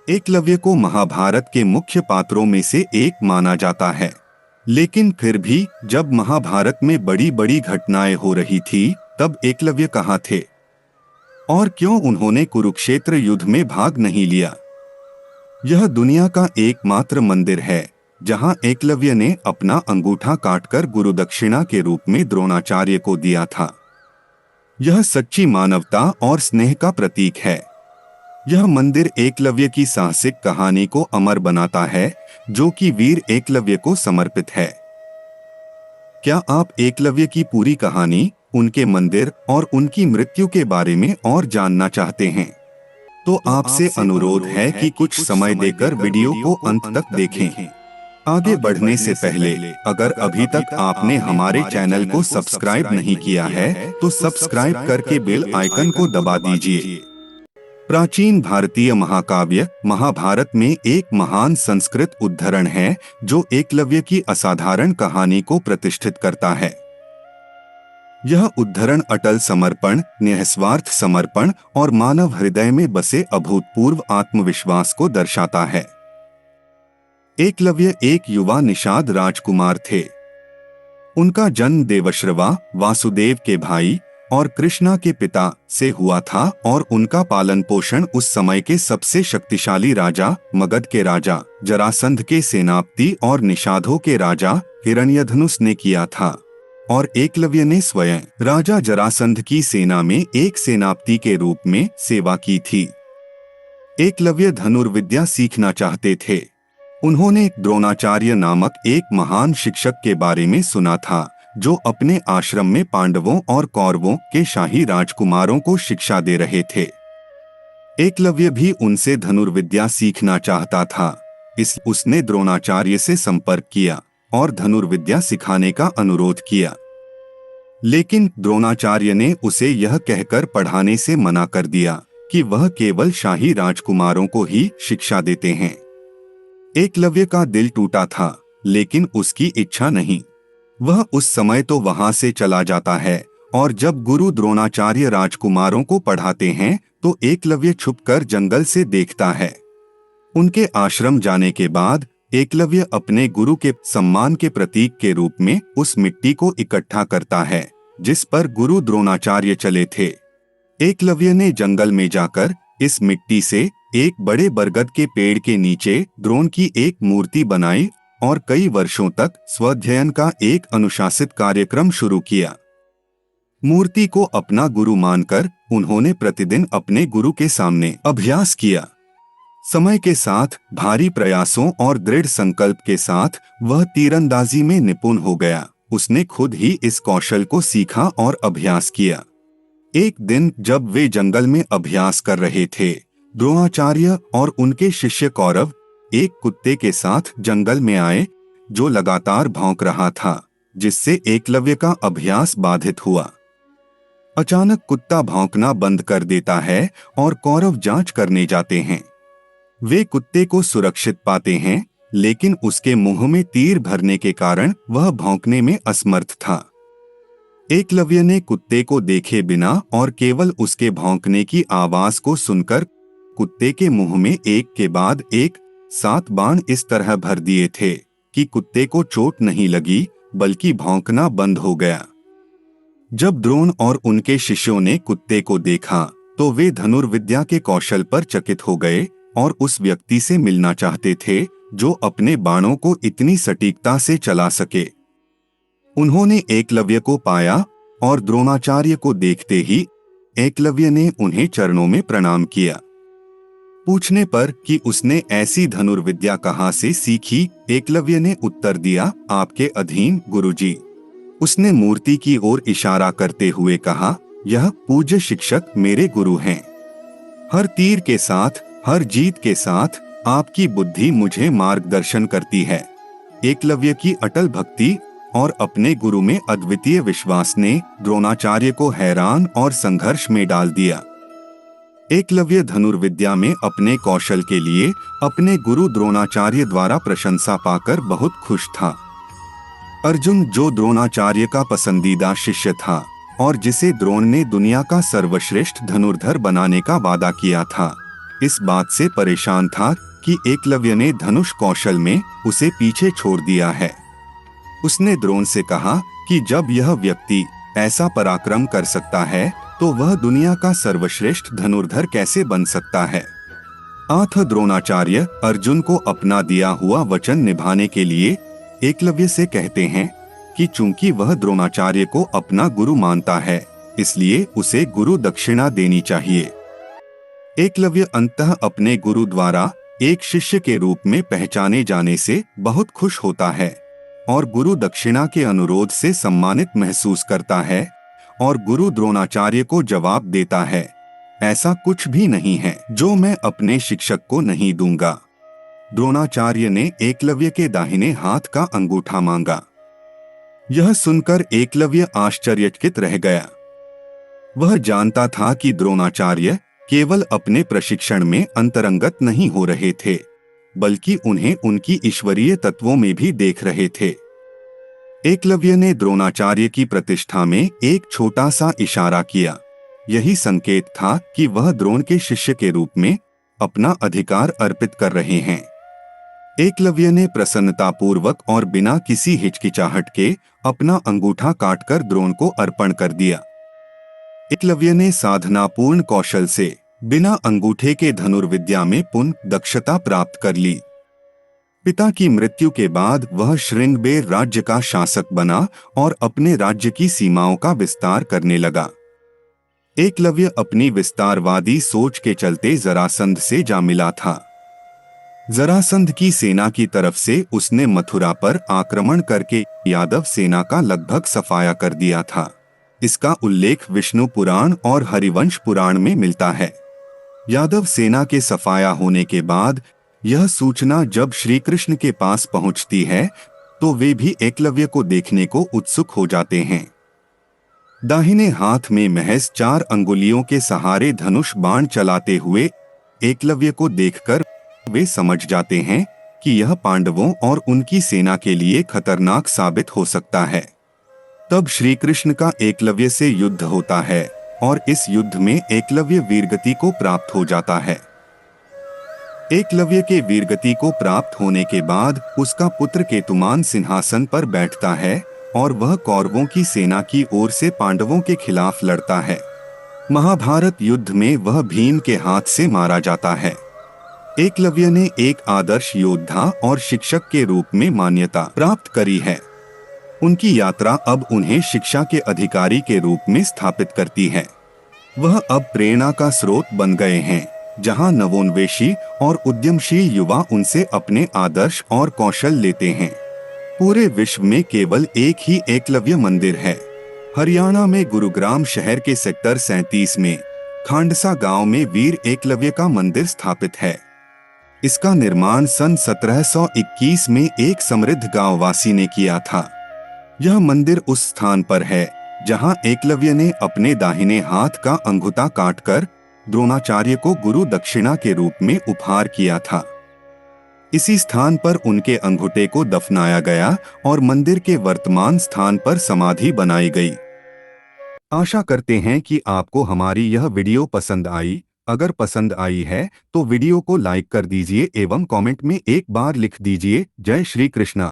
एकलव्य को महाभारत के मुख्य पात्रों में से एक माना जाता है, लेकिन फिर भी जब महाभारत में बड़ी बड़ी घटनाएं हो रही थी तब एकलव्य कहाँ थे और क्यों उन्होंने कुरुक्षेत्र युद्ध में भाग नहीं लिया? यह दुनिया का एकमात्र मंदिर है जहां एकलव्य ने अपना अंगूठा काटकर गुरुदक्षिणा के रूप में द्रोणाचार्य को दिया था। यह सच्ची मानवता और स्नेह का प्रतीक है। यह मंदिर एकलव्य की साहसिक कहानी को अमर बनाता है, जो कि वीर एकलव्य को समर्पित है। क्या आप एकलव्य की पूरी कहानी, उनके मंदिर और उनकी मृत्यु के बारे में और जानना चाहते हैं? तो आपसे अनुरोध है कि कुछ समय देकर वीडियो को अंत तक देखें। आगे बढ़ने से पहले अगर अभी तक आपने हमारे चैनल को सब्सक्राइब नहीं किया है तो सब्सक्राइब करके बेल आइकन को दबा दीजिए। प्राचीन भारतीय महाकाव्य महाभारत में एक महान संस्कृत उद्धरण है जो एकलव्य की असाधारण कहानी को प्रतिष्ठित करता है। यह उद्धरण अटल समर्पण, निस्वार्थ समर्पण और मानव हृदय में बसे अभूतपूर्व आत्मविश्वास को दर्शाता है। एकलव्य एक युवा निषाद राजकुमार थे। उनका जन्म देवश्रवा, वासुदेव के भाई और कृष्णा के पिता से हुआ था और उनका पालन पोषण उस समय के सबसे शक्तिशाली राजा, मगध के राजा जरासंध के सेनापति और निषादों के राजा हिरण्यधनुष ने किया था, और एकलव्य ने स्वयं राजा जरासंध की सेना में एक सेनापति के रूप में सेवा की थी। एकलव्य धनुर्विद्या सीखना चाहते थे। उन्होंने द्रोणाचार्य नामक एक महान शिक्षक के बारे में सुना था जो अपने आश्रम में पांडवों और कौरवों के शाही राजकुमारों को शिक्षा दे रहे थे। एकलव्य भी उनसे धनुर्विद्या सीखना चाहता था, इसलिए उसने द्रोणाचार्य से संपर्क किया और धनुर्विद्या सिखाने का अनुरोध किया। लेकिन द्रोणाचार्य ने उसे यह कहकर पढ़ाने से मना कर दिया कि वह केवल शाही राजकुमारों को ही शिक्षा देते हैं। एकलव्य का दिल टूटा था, लेकिन उसकी इच्छा नहीं। वह उस समय तो वहां से चला जाता है और जब गुरु द्रोणाचार्य राजकुमारों को पढ़ाते हैं तो एकलव्य छुपकर जंगल से देखता है। उनके आश्रम जाने के बाद एकलव्य अपने गुरु के सम्मान के प्रतीक के रूप में उस मिट्टी को इकट्ठा करता है जिस पर गुरु द्रोणाचार्य चले थे। एकलव्य ने जंगल में जाकर इस मिट्टी से एक बड़े बरगद के पेड़ के नीचे द्रोण की एक मूर्ति बनाई और कई वर्षों तक स्वाध्ययन का एक अनुशासित कार्यक्रम शुरू किया। मूर्ति को अपना गुरु मानकर उन्होंने प्रतिदिन अपने गुरु के सामने अभ्यास किया। समय के साथ भारी प्रयासों और दृढ़ संकल्प के साथ वह तीरंदाजी में निपुण हो गया। उसने खुद ही इस कौशल को सीखा और अभ्यास किया। एक दिन जब वे जंगल में अभ्यास कर रहे थे, द्रोणाचार्य और उनके शिष्य कौरव एक कुत्ते के साथ जंगल में आए जो लगातार भौंक रहा था, जिससे एकलव्य का अभ्यास बाधित हुआ। अचानक कुत्ता भौंकना बंद कर देता है और कौरव जांच करने जाते हैं। वे कुत्ते को सुरक्षित पाते हैं, लेकिन उसके मुंह में तीर भरने के कारण वह भौंकने में असमर्थ था। एकलव्य ने कुत्ते को देखे बिना और केवल उसके भौंकने की आवाज को सुनकर कुत्ते के मुंह में एक के बाद एक 7 बाण इस तरह भर दिए थे कि कुत्ते को चोट नहीं लगी, बल्कि भौंकना बंद हो गया। जब द्रोण और उनके शिष्यों ने कुत्ते को देखा तो वे धनुर्विद्या के कौशल पर चकित हो गए और उस व्यक्ति से मिलना चाहते थे जो अपने बाणों को इतनी सटीकता से चला सके। उन्होंने एकलव्य को पाया और द्रोणाचार्य को देखते ही एकलव्य ने उन्हें चरणों में प्रणाम किया। पूछने पर कि उसने ऐसी धनुर्विद्या कहाँ से सीखी, एकलव्य ने उत्तर दिया, आपके अधीन गुरुजी। उसने मूर्ति की ओर इशारा करते हुए कहा, यह पूज्य शिक्षक मेरे गुरु हैं। हर तीर के साथ, हर जीत के साथ आपकी बुद्धि मुझे मार्गदर्शन करती है। एकलव्य की अटल भक्ति और अपने गुरु में अद्वितीय विश्वास ने द्रोणाचार्य को हैरान और संघर्ष में डाल दिया। एकलव्य धनुर्विद्या में अपने कौशल के लिए अपने गुरु द्रोणाचार्य द्वारा प्रशंसा पाकर बहुत खुश था। अर्जुन, जो द्रोणाचार्य का पसंदीदा शिष्य था और जिसे द्रोण ने दुनिया का सर्वश्रेष्ठ धनुर्धर बनाने का वादा किया था, इस बात से परेशान था कि एकलव्य ने धनुष कौशल में उसे पीछे छोड़ दिया है। उसने द्रोण से कहा कि जब यह व्यक्ति ऐसा पराक्रम कर सकता है तो वह दुनिया का सर्वश्रेष्ठ धनुर्धर कैसे बन सकता है। आथ द्रोणाचार्य अर्जुन को अपना दिया हुआ वचन निभाने के लिए एकलव्य से कहते हैं कि चूंकि वह द्रोणाचार्य को अपना गुरु मानता है, इसलिए उसे गुरु दक्षिणा देनी चाहिए। एकलव्य अंततः अपने गुरु द्वारा एक शिष्य के रूप में पहचाने जाने से बहुत खुश होता है और गुरु दक्षिणा के अनुरोध से सम्मानित महसूस करता है और गुरु द्रोणाचार्य को जवाब देता है, ऐसा कुछ भी नहीं है जो मैं अपने शिक्षक को नहीं दूंगा। द्रोणाचार्य ने एकलव्य के दाहिने हाथ का अंगूठा मांगा। यह सुनकर एकलव्य आश्चर्यचकित रह गया। वह जानता था कि द्रोणाचार्य केवल अपने प्रशिक्षण में अंतरंगत नहीं हो रहे थे, बल्कि उन्हें उनकी ईश्वरीय तत्वों में भी देख रहे थे। एकलव्य ने द्रोणाचार्य की प्रतिष्ठा में एक छोटा सा इशारा किया। यही संकेत था कि वह द्रोण के शिष्य के रूप में अपना अधिकार अर्पित कर रहे हैं। एकलव्य ने प्रसन्नतापूर्वक और बिना किसी हिचकिचाहट के अपना अंगूठा काटकर द्रोण को अर्पण कर दिया। एकलव्य ने साधनापूर्ण कौशल से बिना अंगूठे के धनुर्विद्या में पुनः दक्षता प्राप्त कर ली। पिता की मृत्यु के बाद वह श्रृंगबेर राज्य का शासक बना और अपने राज्य की सीमाओं का विस्तार करने लगा। एकलव्य अपनी विस्तारवादी सोच के चलते जरासंध से जा मिला था। जरासंध की सेना की तरफ से उसने मथुरा पर आक्रमण करके यादव सेना का लगभग सफाया कर दिया था। इसका उल्लेख विष्णु पुराण और हरिवंश पुराण में मिलता है। यादव सेना के सफाया होने के बाद यह सूचना जब श्री कृष्ण के पास पहुंचती है तो वे भी एकलव्य को देखने को उत्सुक हो जाते हैं। दाहिने हाथ में महज 4 अंगुलियों के सहारे धनुष बाण चलाते हुए एकलव्य को देखकर वे समझ जाते हैं कि यह पांडवों और उनकी सेना के लिए खतरनाक साबित हो सकता है। तब श्री कृष्ण का एकलव्य से युद्ध होता है और इस युद्ध में एकलव्य वीरगति को प्राप्त हो जाता है। एकलव्य के वीरगति को प्राप्त होने के बाद उसका पुत्र केतुमान सिंहासन पर बैठता है और वह कौरवों की सेना की ओर से पांडवों के खिलाफ लड़ता है। महाभारत युद्ध में वह भीम के हाथ से मारा जाता है। एकलव्य ने एक आदर्श योद्धा और शिक्षक के रूप में मान्यता प्राप्त करी है। उनकी यात्रा अब उन्हें शिक्षा के अधिकारी के रूप में स्थापित करती है। वह अब प्रेरणा का स्रोत बन गए हैं, जहां नवोन्वेषी और उद्यमशील युवा उनसे अपने आदर्श और कौशल लेते हैं। पूरे विश्व में केवल एक ही एकलव्य मंदिर है। हरियाणा में गुरुग्राम शहर के सेक्टर 37 में खांडसा गांव में वीर एकलव्य का मंदिर स्थापित है। इसका निर्माण सन 1721 में एक समृद्ध गांववासी ने किया था। यह मंदिर उस स्थान पर है जहां एकलव्य ने अपने दाहिने हाथ का अंगूठा काटकर द्रोणाचार्य को गुरु दक्षिणा के रूप में उपहार किया था। इसी स्थान पर उनके अंगूठे को दफनाया गया और मंदिर के वर्तमान स्थान पर समाधि बनाई गई। आशा करते हैं कि आपको हमारी यह वीडियो पसंद आई। अगर पसंद आई है तो वीडियो को लाइक कर दीजिए एवं कमेंट में एक बार लिख दीजिए, जय श्री कृष्ण।